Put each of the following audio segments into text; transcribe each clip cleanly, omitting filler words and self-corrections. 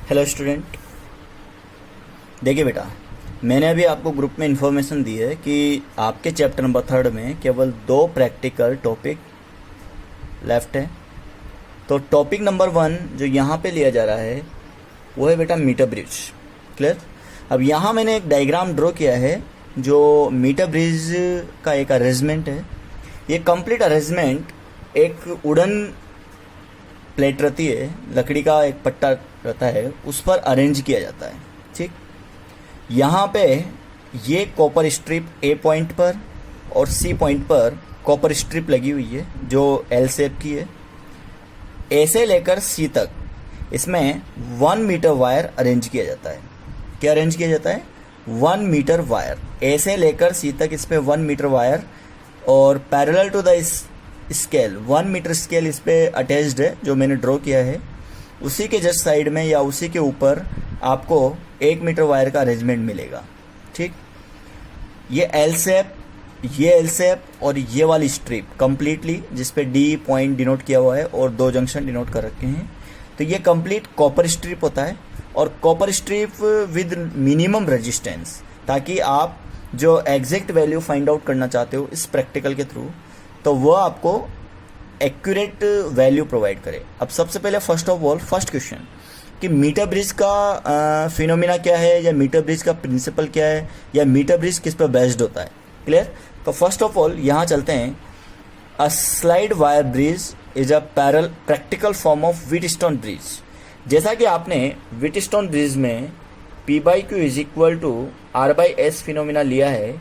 Hello student, देखिए बेटा, मैंने अभी आपको ग्रुप में इन्फॉर्मेशन दी है कि आपके चैप्टर नंबर 3 में केवल 2 प्रैक्टिकल टॉपिक लेफ्ट है। तो टॉपिक नंबर 1 जो यहाँ पे लिया जा रहा है वो है बेटा मीटर ब्रिज। क्लियर? अब यहाँ मैंने एक डायग्राम ड्रॉ किया है जो मीटर ब्रिज का एक अरेंजमेंट है। ये कंप्लीट अरेंजमेंट एक वुडन प्लेट रहती है, लकड़ी का एक पट्टा रहता है, उस पर अरेंज किया जाता है। ठीक, यहाँ पे ये कॉपर स्ट्रिप ए पॉइंट पर और सी पॉइंट पर कॉपर स्ट्रिप लगी हुई है जो एल शेप की है। ए से लेकर सी तक इसमें 1 मीटर वायर अरेंज किया जाता है। क्या अरेंज किया जाता है? 1 मीटर वायर। ए से लेकर सी तक इस पे 1 मीटर वायर और parallel to the scale 1 metre scale इस पे अटैच्ड है जो मैंने ड्रॉ किया है। उसी के जस्ट साइड में या उसी के ऊपर आपको 1 मीटर वायर का अरेंजमेंट मिलेगा। ठीक, ये एल शेप और ये वाली स्ट्रिप कंप्लीटली जिस पे डी पॉइंट डिनोट किया हुआ है और 2 जंक्शन डिनोट कर रखे हैं। तो ये कंप्लीट कॉपर स्ट्रिप होता है और copper strip with minimum resistance, ताकि आप जो एग्जैक्ट वैल्यू फाइंड आउट करना चाहते हो इस प्रैक्टिकल के थ्रू, तो वो आपको एक्यूरेट वैल्यू प्रोवाइड करे। अब सबसे पहले first of all first question कि मीटर ब्रिज का फिनोमिना क्या है, या मीटर ब्रिज का प्रिंसिपल क्या है, या मीटर ब्रिज किस पर बेस्ड होता है। क्लियर? तो फर्स्ट ऑफ ऑल यहाँ चलते हैं। अ slide wire bridge is a practical form of Wheatstone bridge. जैसा कि आपने व्हीटस्टोन ब्रिज में P/Q is equal to R/S phenomena लिया है,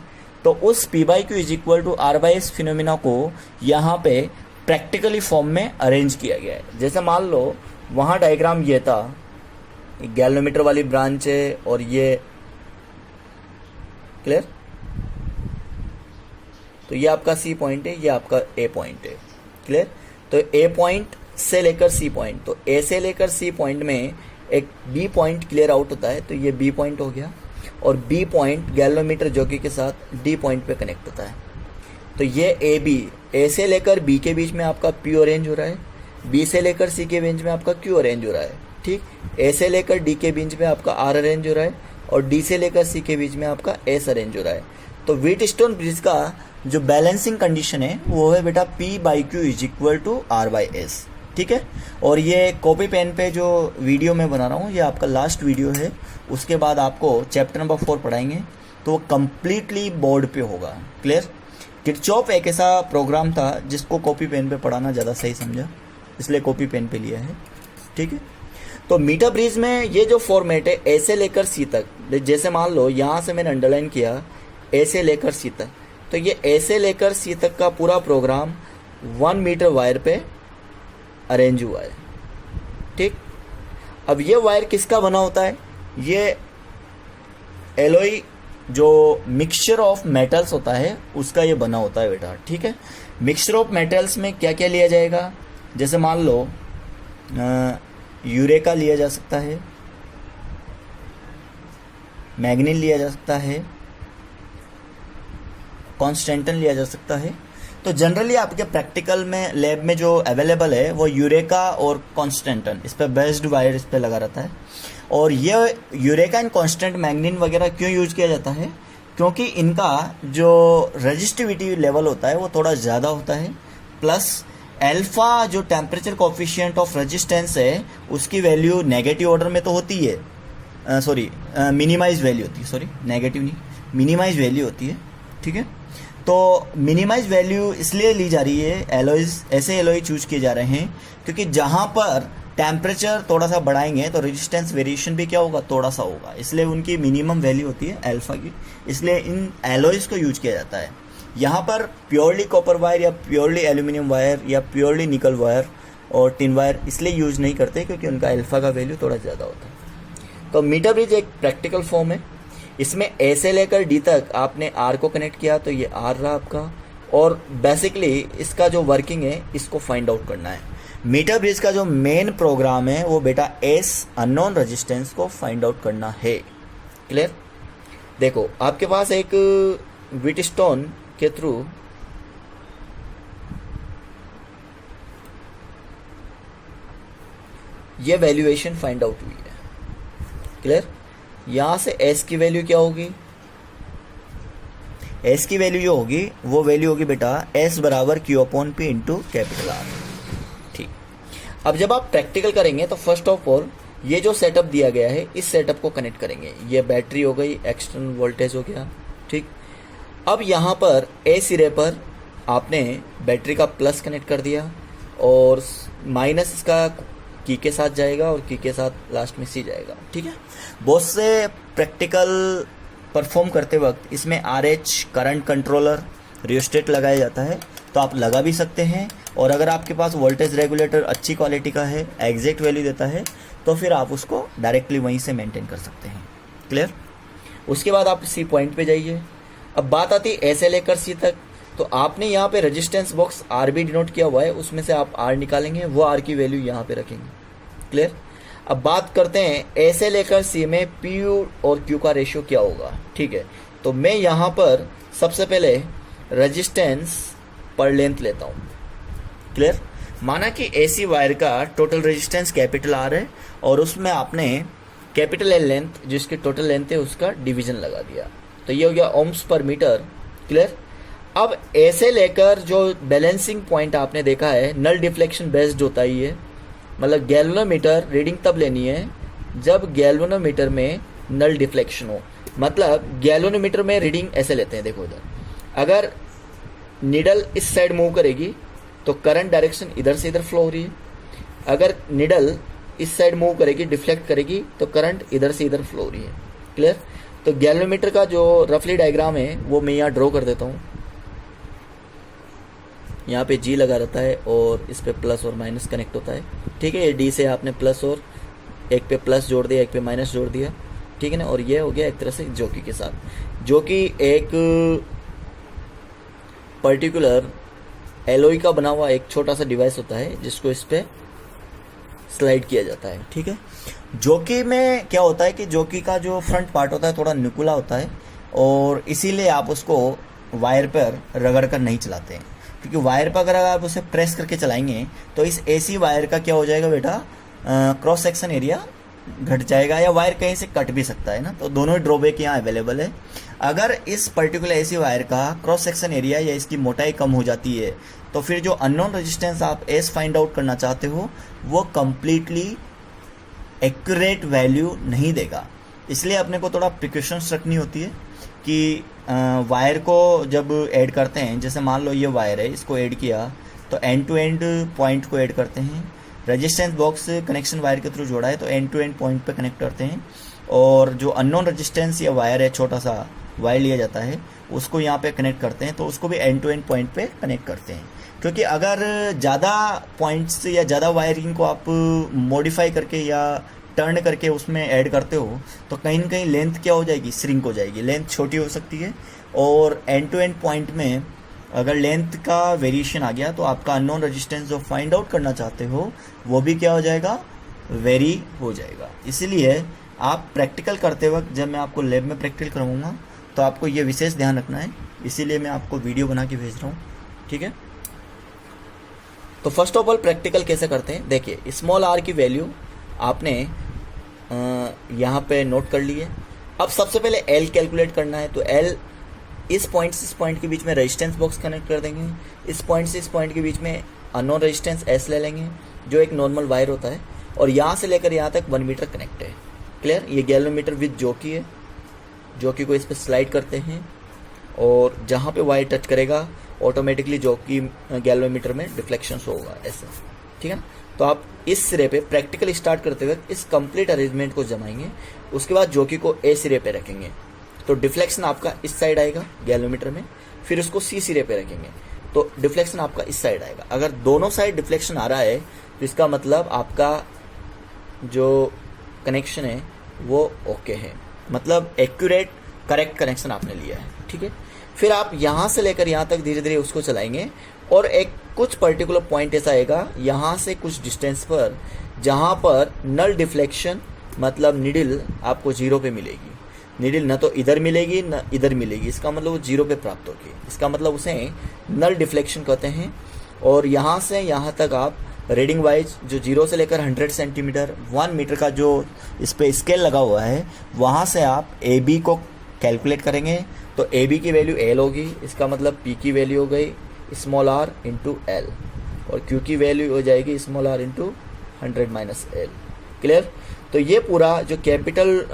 तो उस P/Q is equal to R/S phenomena को यहाँ पे प्रैक्टिकली फॉर्म में अरेंज किया गया है। जैसे मान लो वहाँ डायग्राम ये था, गैल्वेनोमीटर वाली ब्रांच है और ये, क्लियर? तो ये आपका C पॉइंट है, ये आपका A पॉइंट है। क्लियर? तो A पॉइंट से लेकर C पॉइंट, तो A से लेकर C पॉइंट में एक B पॉइंट क्लियर आउट होता है, तो ये B पॉइंट हो गया। और B पॉइंट गैल्वेनोमीटर जॉकी के साथ D पॉइंट पे कनेक्ट होता है। तो ये AB, A से लेकर B के बीच में आपका P अरेंज हो रहा है, B से लेकर C के बीच में आपका Q अरेंज हो रहा है। ठीक, A से लेकर D के बीच में आपका R अरेंज हो रहा है और D से लेकर C के बीच में आपका S अरेंज हो रहा है। तो व्हीटस्टोन ब्रिज का जो बैलेंसिंग कंडीशन है वो है बेटा P/Q is equal to R/S। ठीक है? और ये कॉपी पेन पे जो वीडियो मैं बना रहा हूँ ये आपका लास्ट वीडियो है। उसके बाद आपको चैप्टर नंबर 4 पढ़ाएंगे तो वो कम्प्लीटली बोर्ड पे होगा। क्लियर? किरचॉफ एक ऐसा प्रोग्राम था जिसको कॉपी पेन पे पढ़ाना ज़्यादा सही समझा, इसलिए कॉपी पेन पे लिया है। ठीक है? तो मीटर ब्रिज में ये जो फॉर्मेट है ए से लेकर सी तक, जैसे मान लो यहाँ से मैंने अंडरलाइन किया ए से लेकर सी तक, तो ये ए से लेकर सी तक का पूरा प्रोग्राम 1 मीटर वायर पे अरेंज हुआ है। ठीक, अब ये वायर किसका बना होता है? ये एलॉय जो मिक्सचर ऑफ मेटल्स होता है उसका ये बना होता है बेटा। ठीक है? मिक्सचर ऑफ मेटल्स में क्या क्या लिया जाएगा? जैसे मान लो यूरेका लिया जा सकता है, मैग्नील लिया जा सकता है, कॉन्स्टेंटन लिया जा सकता है। तो जनरली आपके प्रैक्टिकल में लैब में जो अवेलेबल है वो यूरेका और कॉन्स्टेंटन, इस पर बेस्ड वायर इस पर लगा रहता है। और ये यूरेका एंड कॉन्स्टेंट मैग्नीन वगैरह क्यों यूज किया जाता है? क्योंकि इनका जो रेजिस्टिविटी लेवल होता है वो थोड़ा ज़्यादा होता है, प्लस अल्फा जो टेम्परेचर कोफिशिएंट ऑफ रेजिस्टेंस है उसकी वैल्यू नेगेटिव ऑर्डर में तो होती है, मिनिमाइज वैल्यू होती है, सॉरी नेगेटिव नहीं, मिनिमाइज वैल्यू होती है। ठीक है? तो मिनिमाइज वैल्यू इसलिए ली जा रही है, एलॉयज ऐसे एलॉय चूज किए जा रहे हैं क्योंकि जहाँ पर टेम्परेचर थोड़ा सा बढ़ाएंगे तो रेजिस्टेंस वेरिएशन भी क्या होगा? थोड़ा सा होगा, इसलिए उनकी मिनिमम वैल्यू होती है अल्फा की, इसलिए इन एलॉयज को यूज किया जाता है। यहाँ पर प्योरली कॉपर वायर या प्योरली एल्यूमिनियम वायर या प्योरली निकल वायर और टिन वायर इसलिए यूज नहीं करते क्योंकि उनका अल्फा का वैल्यू थोड़ा ज़्यादा होता है। तो मीटर ब्रिज एक प्रैक्टिकल फॉर्म है। इसमें ए से लेकर डी तक आपने आर को कनेक्ट किया तो ये आर रहा आपका, और बेसिकली इसका जो वर्किंग है इसको फाइंड आउट करना है। मीटर ब्रिज का जो मेन प्रोग्राम है वो बेटा एस अननोन रेजिस्टेंस को फाइंड आउट करना है। क्लियर? देखो आपके पास एक व्हीटस्टोन के थ्रू ये वैल्यूएशन फाइंड आउट हुई है। क्लियर। यहाँ से एस की वैल्यू क्या होगी, एस की वैल्यू जो होगी वो वैल्यू होगी बेटा एस बराबर Q upon P into capital are. ठीक, अब जब आप प्रैक्टिकल करेंगे तो फर्स्ट ऑफ ऑल ये जो सेटअप दिया गया है इस सेटअप को कनेक्ट करेंगे। ये बैटरी हो गई, एक्सटर्नल वोल्टेज हो गया। ठीक, अब यहाँ पर ए सिरे पर आपने बैटरी का प्लस कनेक्ट कर दिया और माइनस इसका की के साथ जाएगा और की के साथ लास्ट में सी जाएगा। ठीक है, बहुत से प्रैक्टिकल परफॉर्म करते वक्त इसमें RH करंट कंट्रोलर रियोस्टेट लगाया जाता है, तो आप लगा भी सकते हैं। और अगर आपके पास वोल्टेज रेगुलेटर अच्छी क्वालिटी का है, एग्जैक्ट वैल्यू देता है, तो फिर आप उसको डायरेक्टली वहीं से मेंटेन कर सकते हैं। क्लियर। उसके बाद आप सी पॉइंट पे जाइए। अब बात आती है ए से लेकर सी तक, तो आपने यहाँ पे रेजिस्टेंस बॉक्स आर भी डिनोट किया हुआ है, उसमें से आप आर निकालेंगे, वो आर की वैल्यू यहाँ पे रखेंगे। क्लियर। अब बात करते हैं ए से लेकर सी में पी यू और क्यू का रेशियो क्या होगा। ठीक है, तो मैं यहाँ पर सबसे पहले रेजिस्टेंस पर लेंथ लेता हूँ। क्लियर। माना कि एसी वायर का टोटल रेजिस्टेंस कैपिटल आर है और उसमें आपने कैपिटल एल लेंथ जिसकी टोटल लेंथ है उसका डिवीजन लगा दिया, तो ये हो गया ओम्स पर मीटर। क्लियर। अब ऐसे लेकर जो बैलेंसिंग पॉइंट आपने देखा है नल डिफ्लेक्शन बेस्ड होता ही है, मतलब गैल्वेनोमीटर रीडिंग तब लेनी है जब गैल्वेनोमीटर में नल डिफ्लेक्शन हो। मतलब गैल्वेनोमीटर में रीडिंग ऐसे लेते हैं, देखो इधर अगर निडल इस साइड मूव करेगी तो करंट डायरेक्शन इधर से इधर फ्लो हो रही है, अगर निडल इस साइड मूव करेगी डिफ्लेक्ट करेगी तो करंट इधर से इधर फ्लो हो रही है। क्लियर। तो गैल्वेनोमीटर का जो रफली डायग्राम है वो मैं यहाँ ड्रॉ कर देता हूँ। यहाँ पे जी लगा रहता है और इस पे प्लस और माइनस कनेक्ट होता है। ठीक है, ये डी से आपने प्लस और एक पे प्लस जोड़ दिया, एक पे माइनस जोड़ दिया। ठीक है ना, और ये हो गया एक तरह से जॉकी के साथ, जो कि एक पर्टिकुलर एलॉय का बना हुआ एक छोटा सा डिवाइस होता है जिसको इस पे स्लाइड किया जाता है। ठीक है, जॉकी में क्या होता है कि जॉकी का जो फ्रंट पार्ट होता है थोड़ा नुकुला होता है और इसीलिए आप उसको वायर पर रगड़ कर नहीं चलाते हैं, क्योंकि वायर पर अगर आप उसे प्रेस करके चलाएंगे तो इस एसी वायर का क्या हो जाएगा बेटा, क्रॉस सेक्शन एरिया घट जाएगा या वायर कहीं से कट भी सकता है ना। तो दोनों ही ड्रॉबैक यहाँ अवेलेबल है। अगर इस पर्टिकुलर एसी वायर का क्रॉस सेक्शन एरिया या इसकी मोटाई कम हो जाती है तो फिर जो अननोन रेजिस्टेंस आप एस फाइंड आउट करना चाहते हो वो कंप्लीटली एक्यूरेट वैल्यू नहीं देगा। इसलिए अपने को थोड़ा प्रिकॉशंस रखनी होती है कि वायर को जब ऐड करते हैं, जैसे मान लो ये वायर है, इसको ऐड किया तो एंड टू एंड पॉइंट को ऐड करते हैं। रेजिस्टेंस बॉक्स कनेक्शन वायर के थ्रू जोड़ा है तो एंड टू एंड पॉइंट पे कनेक्ट करते हैं, और जो अननोन रेजिस्टेंस या वायर है, छोटा सा वायर लिया जाता है, उसको यहाँ पे कनेक्ट करते हैं, तो उसको भी एंड टू एंड पॉइंट पे कनेक्ट करते हैं। क्योंकि अगर ज़्यादा पॉइंट्स या ज़्यादा वायरिंग को आप मॉडिफाई करके या टर्न करके उसमें ऐड करते हो तो कहीं ना कहीं लेंथ क्या हो जाएगी, श्रिंक हो जाएगी, लेंथ छोटी हो सकती है। और एंड टू एंड पॉइंट में अगर लेंथ का वेरिएशन आ गया तो आपका अननोन रेजिस्टेंस जो फाइंड आउट करना चाहते हो वो भी क्या हो जाएगा, वेरी हो जाएगा। इसीलिए आप प्रैक्टिकल करते वक्त, जब मैं आपको लैब में प्रैक्टिकल करवाऊँगा तो आपको ये विशेष ध्यान रखना है, इसीलिए मैं आपको वीडियो बना के भेज रहा हूँ। ठीक है, तो फर्स्ट ऑफ ऑल प्रैक्टिकल कैसे करते हैं, देखिए स्मॉल आर की वैल्यू आपने यहाँ पे नोट कर ली है। अब सबसे पहले एल कैलकुलेट करना है, तो एल इस पॉइंट से इस पॉइंट के बीच में रेजिस्टेंस बॉक्स कनेक्ट कर देंगे, इस पॉइंट से इस पॉइंट के बीच में अननोन रेजिस्टेंस एस ले लेंगे जो एक नॉर्मल वायर होता है, और यहाँ से लेकर यहाँ तक 1 मीटर कनेक्ट है। क्लियर। ये गैल्वेनोमीटर विद जॉकी है, जॉकी को इस पर स्लाइड करते हैं और जहाँ पे वायर टच करेगा ऑटोमेटिकली जॉकी गैल्वेनोमीटर में डिफ्लेक्शंस होगा ऐसे। ठीक है ना, तो आप इस सिरे पे प्रैक्टिकल स्टार्ट करते हुए इस कंप्लीट अरेंजमेंट को जमाएंगे, उसके बाद जॉकी को ए सिरे पे रखेंगे तो डिफ्लेक्शन आपका इस साइड आएगा गैल्वेनोमीटर में, फिर उसको सी सिरे पे रखेंगे तो डिफ्लेक्शन आपका इस साइड आएगा। अगर दोनों साइड डिफ्लेक्शन आ रहा है तो इसका मतलब आपका जो कनेक्शन है वो ओके है, मतलब एक्यूरेट करेक्ट कनेक्शन आपने लिया है। ठीक है, फिर आप यहाँ से लेकर यहाँ तक धीरे धीरे उसको चलाएंगे और एक कुछ पर्टिकुलर पॉइंट ऐसा आएगा यहाँ से कुछ डिस्टेंस पर जहाँ पर नल डिफ्लेक्शन मतलब निडिल आपको 0 पे मिलेगी। निडिल न तो इधर मिलेगी न इधर मिलेगी, इसका मतलब वो 0 पे प्राप्त होगी, इसका मतलब उसे नल डिफ्लेक्शन कहते हैं। और यहाँ से यहाँ तक आप रीडिंग वाइज जो 0 से लेकर 100 सेंटीमीटर 1 मीटर का जो इस पे स्केल लगा हुआ है, वहाँ से आप ए बी को कैलकुलेट करेंगे। तो ए बी की वैल्यू एल होगी, इसका मतलब पी की वैल्यू हो गई स्मॉल आर इंटू एल, और क्यू की वैल्यू हो जाएगी small R into 100 minus L. Clear? तो ये पूरा जो कैपिटल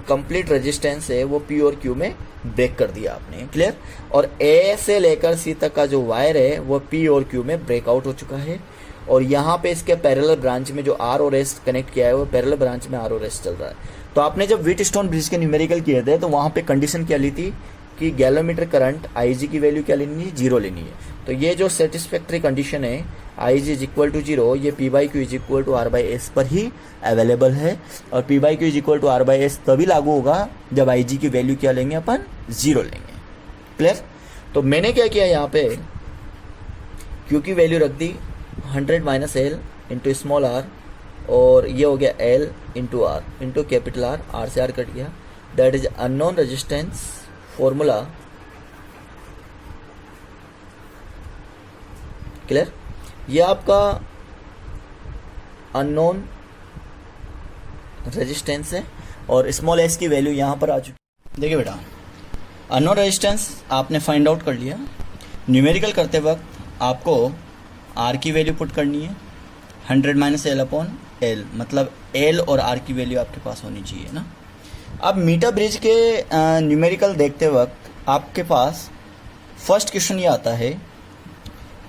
कंप्लीट रेजिस्टेंस है वो पी और क्यू में ब्रेक कर दिया आपने। क्लियर? और ए से लेकर सी तक का जो वायर है वो पी और क्यू में ब्रेकआउट हो चुका है, और यहाँ पे इसके पैरेलल ब्रांच में जो आर और एस कनेक्ट किया है वो पैरेलल ब्रांच में आर और एस चल रहा है। तो आपने जब व्हीटस्टोन ब्रिज के न्यूमेरिकल किए थे तो वहाँ पे कंडीशन क्या ली थी कि गैलोमीटर करंट आई जी की वैल्यू क्या लेनी है, 0 लेनी है। तो ये जो सेटिस्फैक्ट्री कंडीशन है I G is equal to 0, ये P by Q is equal to R by S पर ही अवेलेबल है, और P by Q is equal to R by S तभी लागू होगा जब आई जी की वैल्यू क्या लेंगे अपन, 0 लेंगे। क्लियर? तो मैंने क्या किया यहाँ पे, क्यू की वैल्यू रख दी 100 minus L into small R, और ये हो गया L into R into capital R, R से आर कट गया, that is unknown resistance formula. Clear? ये आपका अननोन रेजिस्टेंस है, और स्मॉल एस की वैल्यू यहाँ पर आ चुकी। देखिए बेटा, अननोन रेजिस्टेंस आपने फाइंड आउट कर लिया। न्यूमेरिकल करते वक्त आपको आर की वैल्यू पुट करनी है 100 माइनस एल अपॉन एल, मतलब एल और आर की वैल्यू आपके पास होनी चाहिए ना। अब मीटर ब्रिज के न्यूमेरिकल देखते वक्त आपके पास फर्स्ट क्वेश्चन ये आता है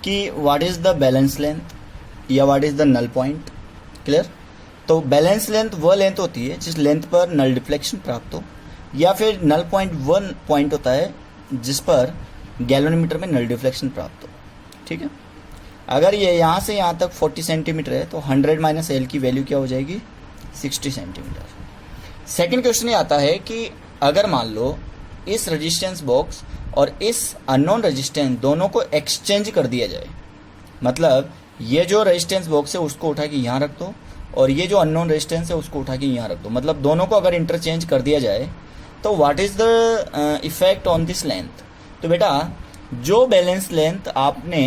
कि what is the balance length या what is the null point. Clear? तो बैलेंस लेंथ वह लेंथ होती है जिस लेंथ पर नल डिफ्लेक्शन प्राप्त हो, या फिर नल पॉइंट वन पॉइंट होता है जिस पर गैलोमीटर में नल डिफ्लेक्शन प्राप्त हो। ठीक है? अगर ये यहाँ से यहाँ तक 40 सेंटीमीटर है तो 100 माइनस एल की वैल्यू क्या हो जाएगी, 60 सेंटीमीटर। सेकेंड क्वेश्चन ये आता है कि अगर मान लो इस रेजिस्टेंस बॉक्स और इस अननोन रेजिस्टेंस दोनों को एक्सचेंज कर दिया जाए, मतलब ये जो रेजिस्टेंस बॉक्स है उसको उठा के यहाँ रख दो, और ये जो अननोन रेजिस्टेंस है उसको उठा के यहाँ रख दो, मतलब दोनों को अगर इंटरचेंज कर दिया जाए तो what is the effect on this length. तो बेटा जो बैलेंस लेंथ आपने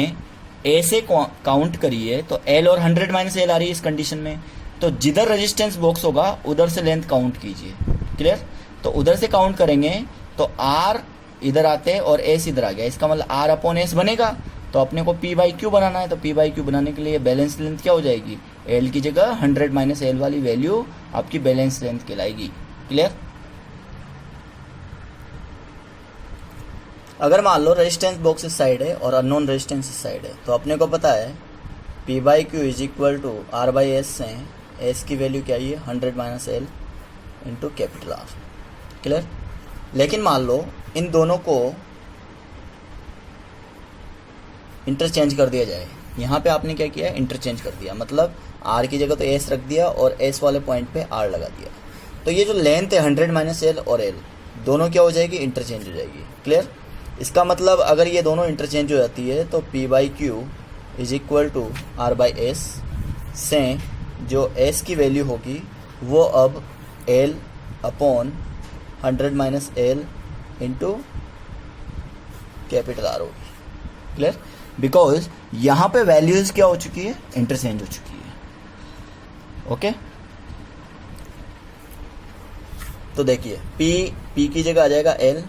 ए से काउंट करी है तो एल और 100 माइनस एल आ रही है इस कंडीशन में, तो जिधर रेजिस्टेंस बॉक्स होगा उधर से लेंथ काउंट कीजिए। क्लियर? तो उधर से काउंट करेंगे तो आर इधर आते और एस इधर आ गया, इसका मतलब आर अपॉन एस बनेगा। तो अपने को पी बाई क्यू बनाना है, तो पी बाई क्यू बनाने के लिए बैलेंस लेंथ क्या हो जाएगी, एल की जगह 100 माइनस एल वाली वैल्यू आपकी बैलेंस लेंथ कहलाएगी। क्लियर? अगर मान लो रेजिस्टेंस बॉक्स इस साइड है और अननोन रेजिस्टेंस इस साइड है, तो अपने को पता है P by Q is equal to R by S से एस की वैल्यू क्या है 100 minus L into capital R. Clear? लेकिन मान लो इन दोनों को इंटरचेंज कर दिया जाए, यहाँ पे आपने क्या किया, इंटरचेंज कर दिया, मतलब आर की जगह तो एस रख दिया और एस वाले पॉइंट पे आर लगा दिया, तो ये जो लेंथ है 100 माइनस एल और एल दोनों क्या हो जाएगी, इंटरचेंज हो जाएगी। क्लियर? इसका मतलब अगर ये दोनों इंटरचेंज हो जाती है तो P by Q is equal to R by S से जो एस की वैल्यू होगी वो अब L upon 100 minus L into capital R होगी। क्लियर? बिकॉज यहाँ पे वैल्यूज क्या हो चुकी है, इंटरचेंज हो चुकी है। ओके? तो देखिए पी की जगह आ जाएगा एल,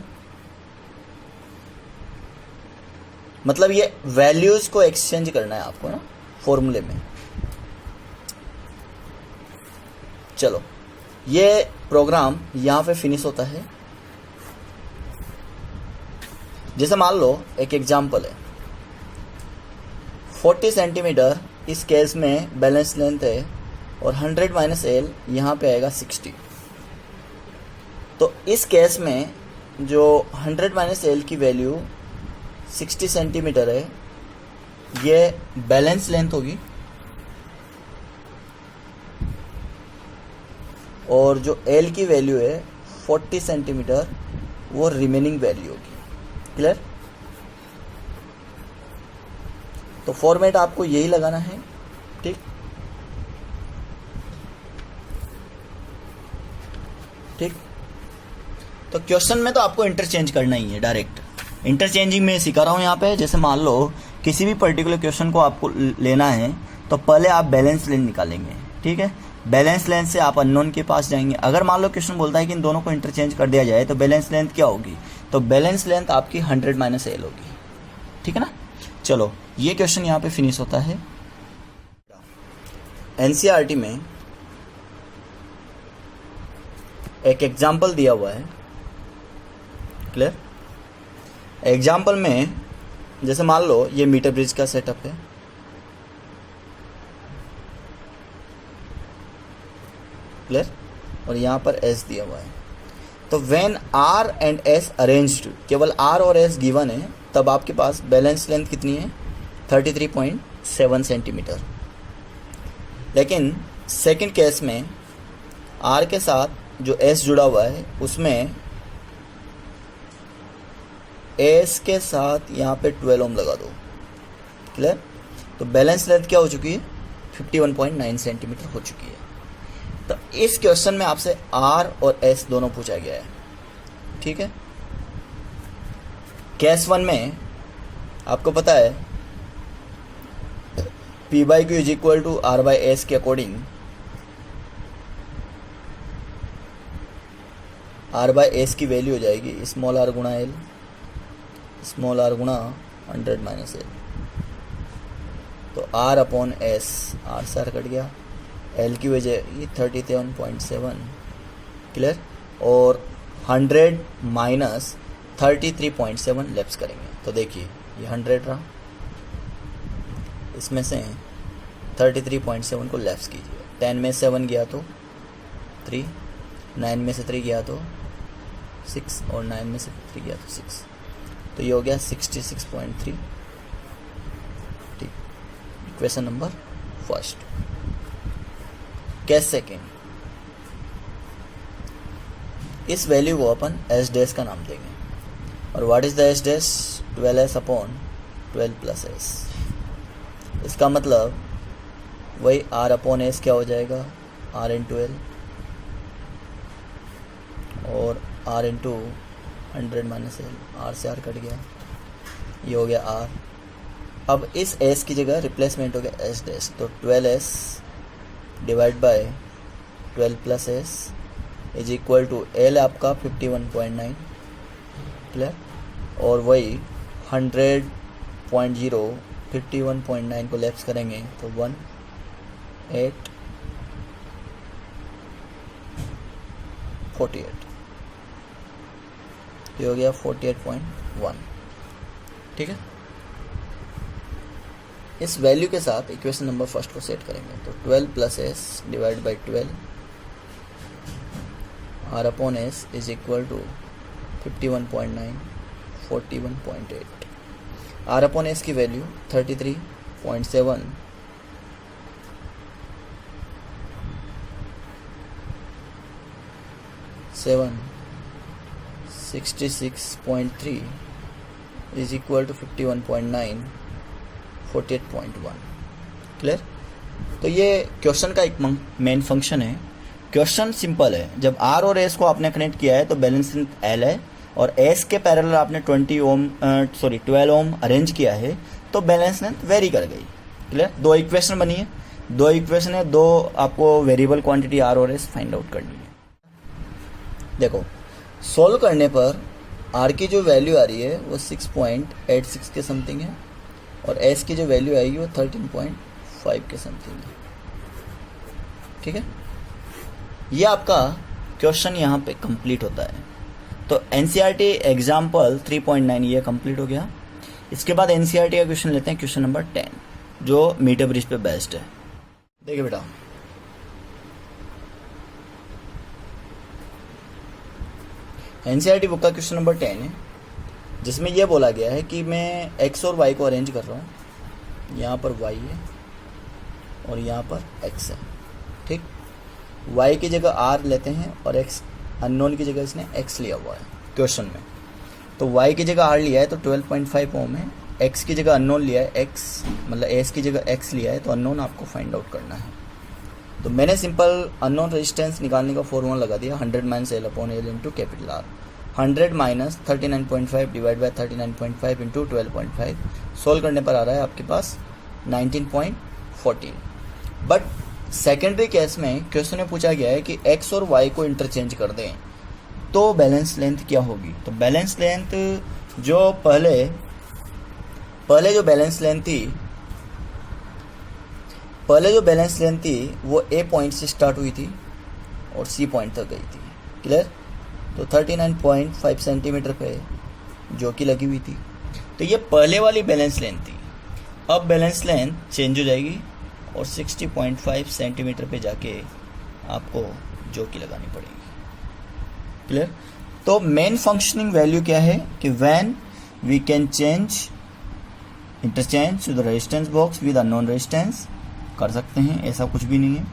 मतलब ये वैल्यूज को एक्सचेंज करना है आपको ना फॉर्मूले में। चलो ये प्रोग्राम यहां पे फिनिश होता है। जैसे मान लो एक एग्जांपल है, 40 सेंटीमीटर इस केस में बैलेंस लेंथ है और 100 माइनस एल यहाँ पे आएगा 60। तो इस केस में जो 100 माइनस एल की वैल्यू 60 सेंटीमीटर है, ये बैलेंस लेंथ होगी, और जो एल की वैल्यू है 40 सेंटीमीटर वो रिमेनिंग वैल्यू होगी। क्लियर? तो फॉर्मेट आपको यही लगाना है। ठीक? ठीक? तो क्वेश्चन में तो आपको इंटरचेंज करना ही है, डायरेक्ट इंटरचेंजिंग में सिखा रहा हूँ यहाँ पे। जैसे मान लो किसी भी पर्टिकुलर क्वेश्चन को आपको लेना है तो पहले आप बैलेंस लेंथ निकालेंगे, ठीक है। बैलेंस लेंथ से आप अननोन के पास जाएंगे। अगर मान लो क्वेश्चन बोलता है कि इन दोनों को इंटरचेंज कर दिया जाए तो बैलेंस लेंथ क्या होगी, तो बैलेंस लेंथ आपकी 100 माइनस एल होगी, ठीक है ना। चलो ये क्वेश्चन यहाँ पे फिनिश होता है। एनसीईआरटी में एक एग्जाम्पल दिया हुआ है, क्लियर। एग्जाम्पल में जैसे मान लो ये मीटर ब्रिज का सेटअप है, क्लियर, और यहाँ पर एस दिया हुआ है। तो when R and S arranged, केवल आर और एस गिवन है, तब आपके पास बैलेंस लेंथ कितनी है 33.7 सेंटीमीटर। लेकिन सेकंड केस में आर के साथ जो एस जुड़ा हुआ है उसमें एस के साथ यहाँ पे 12 ओम लगा दो, क्लियर। तो बैलेंस लेंथ क्या हो चुकी है 51.9 सेंटीमीटर हो चुकी है। तो इस क्वेश्चन में आपसे आर और एस दोनों पूछा गया है, ठीक है। केस 1 में आपको पता है P by Q is equal to R by S के अकॉर्डिंग आर बाई एस की वैल्यू हो जाएगी स्मॉल आर गुणा एल, स्मॉल आर गुणा 100 माइनस एल। तो आर अपॉन एस, आर से आर कट गया, एल की वजह ये 37.7, क्लियर, और 100 माइनस 33.7 लेफ्ट करेंगे। तो देखिए ये 100 रहा, इसमें से 33.7 को लेफ्ट कीजिए। 10 में 7 गया तो 3, 9 में से 3 गया तो 6, और 9 में से 3 गया तो 6। तो ये हो गया 66.3, ठीक। Equation number first. Case second, इस वैल्यू को अपन एस डैश का नाम देंगे, और what is the S dash 12s upon 12 plus S. इसका मतलब वही आर अपॉन एस क्या हो जाएगा आर इंटू एल, और R into 100 minus L, R से आर कट गया, ये हो गया आर। अब इस एस की जगह रिप्लेसमेंट हो गया एस डैश, तो 12s divide by 12 plus S is equal to L आपका 51.9, क्लियर, और वही 100.0 51.9 को लेफ्ट करेंगे तो 1848, ये हो गया 48.1, ठीक है। इस वैल्यू के साथ इक्वेशन नंबर फर्स्ट को सेट करेंगे, तो 12 plus S divide by 12 R upon S is equal to 51.9 41.8। R upon S की value 33.7 66.3 is equal to 51.9 48.1, clear. तो ये क्वेश्चन का एक मेन फंक्शन है। क्वेश्चन सिंपल है, जब आर और एस को आपने कनेक्ट किया है तो बैलेंस लेंथ एल है, और एस के पैरेलल आपने 12 ओम अरेंज किया है तो बैलेंस लेंथ वेरी कर गई, क्लियर। दो इक्वेशन बनी है, दो इक्वेशन है, दो आपको वेरिएबल क्वांटिटी आर और एस फाइंड आउट करनी है। देखो सोल्व करने पर आर की जो वैल्यू आ रही है वो 6.86 के समथिंग है, और एस की जो वैल्यू आएगी वो 13.5 के समथिंग है, ठीक है। ये आपका क्वेश्चन यहाँ पे कंप्लीट होता है। तो एनसीईआरटी एग्जाम्पल 3.9 ये कंप्लीट हो गया। इसके बाद एनसीईआरटी का क्वेश्चन लेते हैं, क्वेश्चन नंबर 10, जो मीटर ब्रिज पे बेस्ड है। देखिए बेटा, एनसीईआरटी बुक का क्वेश्चन नंबर 10 है, जिसमें यह बोला गया है कि मैं एक्स और वाई को अरेंज कर रहा हूँ। यहाँ पर वाई है और यहाँ पर एक्स है, ठीक। वाई की जगह आर लेते हैं और एक्स अननोन की जगह इसने एक्स लिया हुआ है क्वेश्चन में। तो वाई की जगह आर लिया है तो 12.5 ओम है, एक्स की जगह अननोन लिया है एक्स, मतलब एस की जगह एक्स लिया है, तो अननोन आपको फाइंड आउट करना है। तो मैंने सिंपल अननोन रेजिस्टेंस निकालने का फॉर्मूला लगा दिया 100 minus L upon L into capital are. 100 minus 39.5 divide by 39.5 into 12.5, solve करने पर आ रहा है आपके पास 14। बट सेकेंडरी केस में क्वेश्चन में पूछा गया है कि x और y को इंटरचेंज कर दें तो बैलेंस लेंथ क्या होगी। तो बैलेंस लेंथ जो पहले जो बैलेंस लेंथ थी वो A पॉइंट से स्टार्ट हुई थी और C पॉइंट तक गई थी। क्लियर। तो 39.5 सेंटीमीटर पे जो कि लगी हुई थी। तो ये पहले वाली बैलेंस लेंथ थी। अब बैलेंस लेंथ चेंज हो जाएगी और 60.5 सेंटीमीटर पे जाके आपको जो कि लगानी पड़ेगी। क्लियर। तो मेन फंक्शनिंग वैल्यू क्या है कि when we can interchange to the resistance box with unknown resistance कर सकते हैं, ऐसा कुछ भी नहीं है।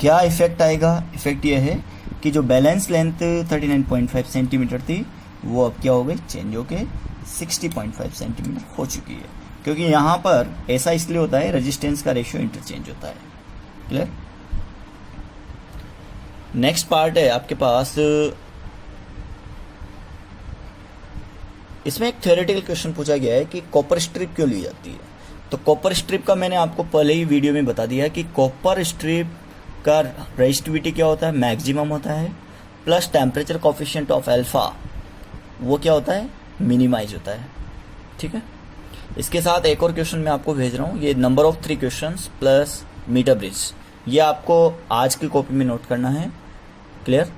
क्या इफेक्ट आएगा? इफेक्ट ये है कि जो बैलेंस लेंथ 39.5 सेंटीमीटर थी वो अब क्या हो गई, चेंज होके 60.5 सेंटीमीटर हो चुकी है। क्योंकि यहाँ पर ऐसा इसलिए होता है, रेजिस्टेंस का रेशियो इंटरचेंज होता है। क्लियर। नेक्स्ट पार्ट है आपके पास, इसमें एक थ्योरेटिकल क्वेश्चन पूछा गया है कि कॉपर स्ट्रिप क्यों ली जाती है। तो कॉपर स्ट्रिप का मैंने आपको पहले ही वीडियो में बता दिया कि कॉपर स्ट्रिप का रेजिस्टिविटी क्या होता है, मैक्सिमम होता है, plus temperature coefficient of alpha वो क्या होता है, मिनिमाइज होता है। ठीक है। इसके साथ एक और क्वेश्चन मैं आपको भेज रहा हूँ, ये number of 3 questions plus metre bridge, ये आपको आज की कॉपी में नोट करना है। क्लियर।